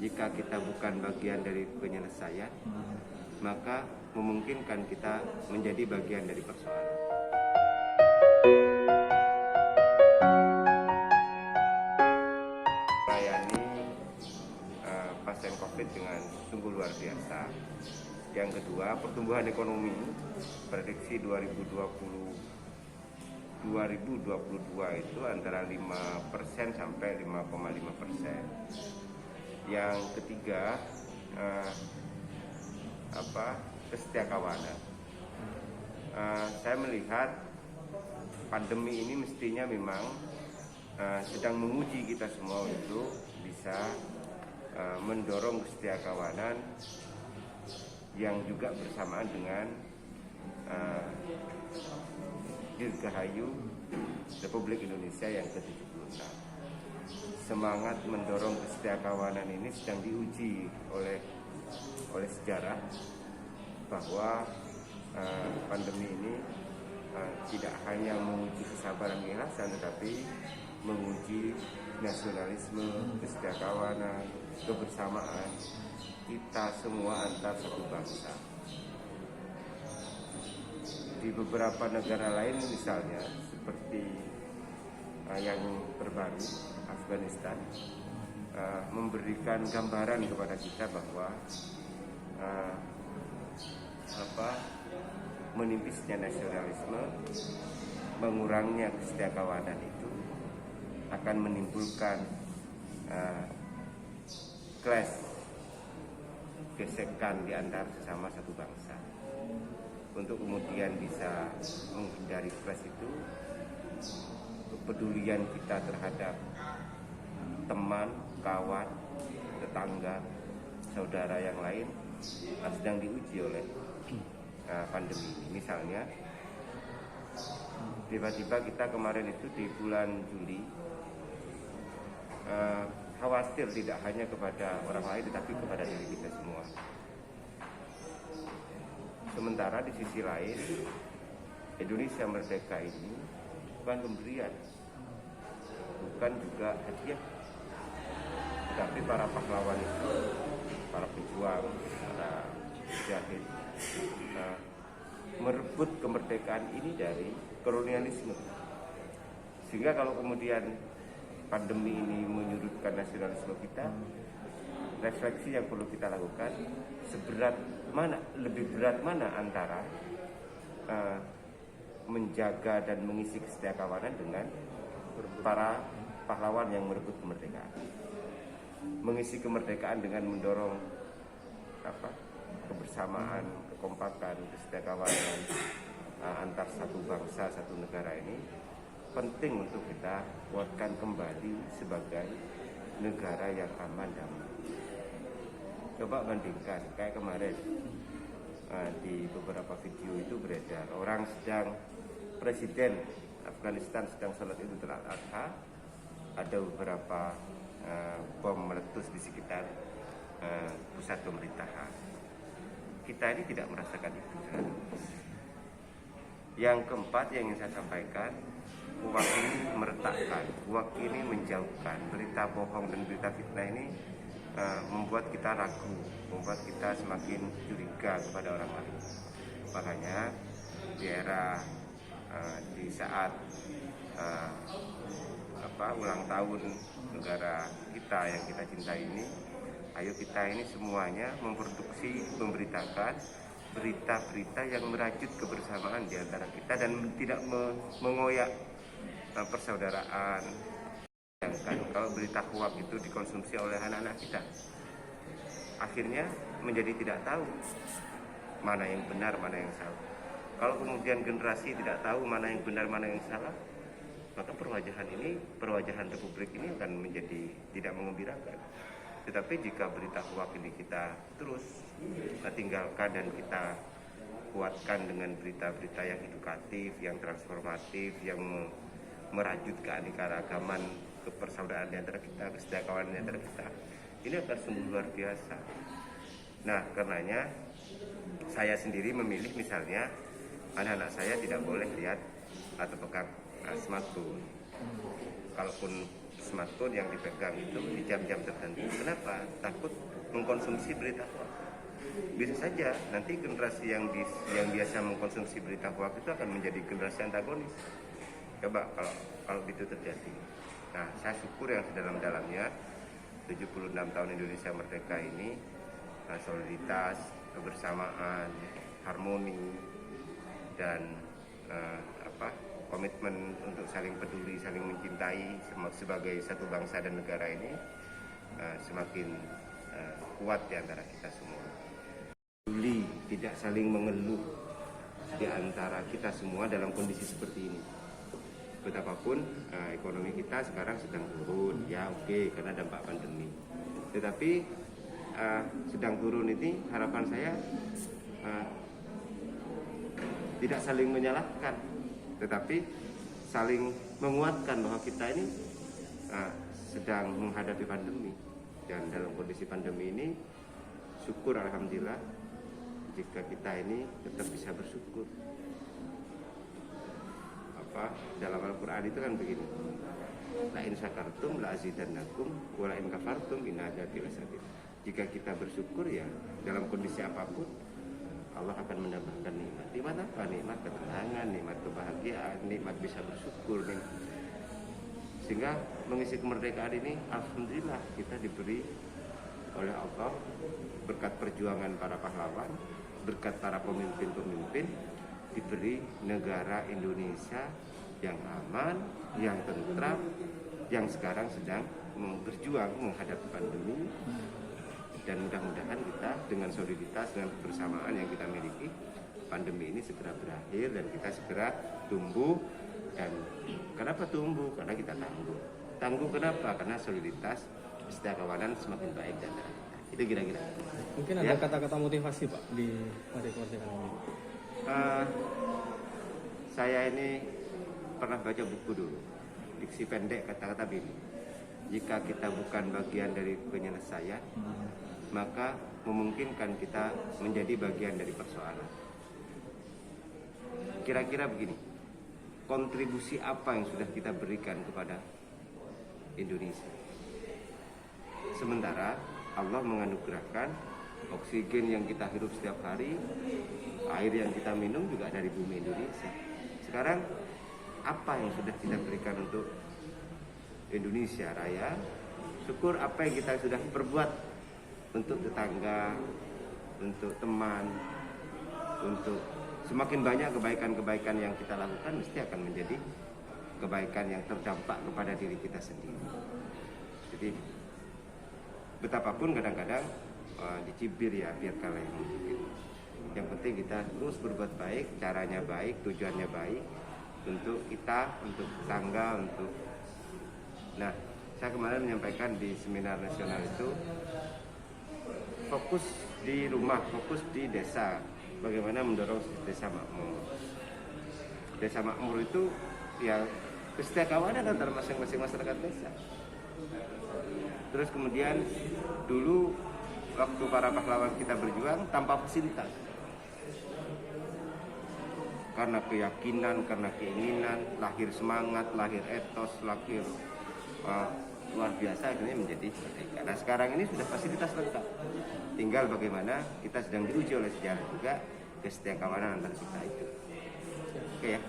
Jika kita bukan bagian dari penyelesaian, maka memungkinkan kita menjadi bagian dari persoalan. Melayani pasien COVID dengan sungguh luar biasa. Yang kedua, pertumbuhan ekonomi prediksi 2022 itu antara 5% sampai 5,5%. Yang ketiga, kesetiakawanan. Saya melihat pandemi ini mestinya memang sedang menguji kita semua untuk bisa mendorong kesetiakawanan yang juga bersamaan dengan Dirgahayu Republik Indonesia yang ke-76. Semangat mendorong kesetiakawanan ini sedang diuji oleh sejarah, bahwa pandemi ini tidak hanya menguji kesabaran keikhlasan, tetapi menguji nasionalisme, kesetiakawanan, kebersamaan kita semua antar satu bangsa. Di beberapa negara lain misalnya seperti yang terbaru Afghanistan, memberikan gambaran kepada kita bahwa menipisnya nasionalisme, mengurangnya kesetiakawanan itu akan menimbulkan clash, gesekan di antara sesama satu bangsa. Untuk kemudian bisa menghindari clash itu, kepedulian kita terhadap teman, kawan, tetangga, saudara yang lain sedang diuji oleh pandemi ini. Misalnya, tiba-tiba kita kemarin itu di bulan Juli khawatir tidak hanya kepada orang lain tetapi kepada diri kita semua. Sementara di sisi lain, Indonesia merdeka ini bukan pemberian, bukan juga hadiah, tetapi para pahlawan itu, para pejuang, para mujahid merebut kemerdekaan ini dari kolonialisme. Sehingga kalau kemudian pandemi ini menyudutkan nasionalisme kita, refleksi yang perlu kita lakukan, lebih berat mana antara menjaga dan mengisi kesetiakawanan dengan para pahlawan yang merebut kemerdekaan. Mengisi kemerdekaan dengan mendorong kebersamaan, kekompakan, kesetiakawanan antar satu bangsa, satu negara ini penting untuk kita kuatkan kembali sebagai negara yang aman damai. Coba bandingkan kayak kemarin di beberapa video itu beredar, Presiden Afghanistan sedang sholat Idul Adha, ada beberapa bom meletus di sekitar pusat pemerintahan. Kita ini tidak merasakan itu. Yang keempat yang ingin saya sampaikan, uang ini meretakkan, uang ini menjauhkan. Berita bohong dan berita fitnah ini membuat kita ragu, membuat kita semakin curiga kepada orang lain. Makanya di era di saat ulang tahun negara kita yang kita cintai ini, ayo kita ini semuanya memproduksi, memberitakan berita-berita yang merajut kebersamaan di antara kita dan tidak mengoyak persaudaraan. Kalau berita hoax itu dikonsumsi oleh anak-anak kita, akhirnya menjadi tidak tahu mana yang benar, mana yang salah. Kalau kemudian generasi tidak tahu mana yang benar, mana yang salah, maka perwajahan Republik ini akan menjadi tidak mengembirakan. Tetapi jika berita hoax ini kita terus tinggalkan dan kita kuatkan dengan berita-berita yang edukatif, yang transformatif, yang merajut keanekaragaman, kepersaudaraan di antara kita, kesetiakawanan di antara kita, ini akan sungguh luar biasa. Nah, karenanya saya sendiri memilih misalnya anak-anak saya tidak boleh lihat atau pegang smartphone. Kalaupun smartphone yang dipegang itu di jam-jam tertentu. Kenapa? Takut mengkonsumsi berita hoax. Bisa saja nanti generasi yang biasa mengkonsumsi berita hoax itu akan menjadi generasi antagonis. Coba kalau itu terjadi. Nah, saya syukur yang sedalam-dalamnya 76 tahun Indonesia merdeka ini, soliditas, kebersamaan, harmoni, dan komitmen untuk saling peduli, saling mencintai sebagai satu bangsa dan negara ini semakin kuat di antara kita semua. Peduli, tidak saling mengeluh di antara kita semua dalam kondisi seperti ini. Betapapun ekonomi kita sekarang sedang turun, ya oke, karena dampak pandemi. Tetapi sedang turun ini harapan saya tidak saling menyalahkan, tetapi saling menguatkan bahwa kita ini sedang menghadapi pandemi. Dan dalam kondisi pandemi ini, syukur alhamdulillah jika kita ini tetap bisa bersyukur. Dalam Al-Quran itu kan begini, la in syakartum la azidannakum wa la in kafartum inna adzabi lasyadid. Jika kita bersyukur ya dalam kondisi apapun Allah akan menambahkan nikmat. Nikmat apa? Nikmat ketenangan, nikmat kebahagiaan, nikmat bisa bersyukur nih. Sehingga mengisi kemerdekaan ini alhamdulillah kita diberi oleh Allah berkat perjuangan para pahlawan, berkat para pemimpin-pemimpin, diberi negara Indonesia yang aman, yang tentram, yang sekarang sedang berjuang menghadapi pandemi. Dan mudah-mudahan kita dengan soliditas, dengan kebersamaan yang kita miliki, pandemi ini segera berakhir dan kita segera tumbuh. Dan kenapa tumbuh? Karena kita tangguh. Tangguh kenapa? Karena soliditas, kesetiakawanan semakin baik di antara kita. Itu kira-kira. Mungkin ada kata-kata motivasi Pak di hari kemerdekaan ini. Saya ini pernah baca buku dulu, diksi pendek kata-kata begini: jika kita bukan bagian dari penyelesaian, maka memungkinkan kita menjadi bagian dari persoalan. Kira-kira begini, kontribusi apa yang sudah kita berikan kepada Indonesia? Sementara Allah menganugerahkan oksigen yang kita hirup setiap hari, air yang kita minum juga dari bumi Indonesia. Sekarang apa yang sudah kita berikan untuk Indonesia Raya? Syukur apa yang kita sudah perbuat untuk tetangga, untuk teman, untuk semakin banyak kebaikan-kebaikan yang kita lakukan mesti akan menjadi kebaikan yang terdampak kepada diri kita sendiri. Jadi betapapun kadang-kadang dicibir ya, biarkanlah yang mungkin. Yang penting kita terus berbuat baik, caranya baik, tujuannya baik untuk kita, untuk tetangga, untuk. Nah, saya kemarin menyampaikan di seminar nasional itu fokus di rumah, fokus di desa. Bagaimana mendorong desa makmur. Desa makmur itu ya kesetiakawanan antara masing-masing masyarakat desa. Terus kemudian dulu waktu para pahlawan kita berjuang tanpa fasilitas, karena keyakinan, karena keinginan, lahir semangat, lahir etos, lahir luar biasa, akhirnya menjadi merdeka. Nah sekarang ini sudah fasilitas lengkap, tinggal bagaimana kita sedang diuji oleh sejarah juga kesetiakawanan antara kita itu. Oke ya.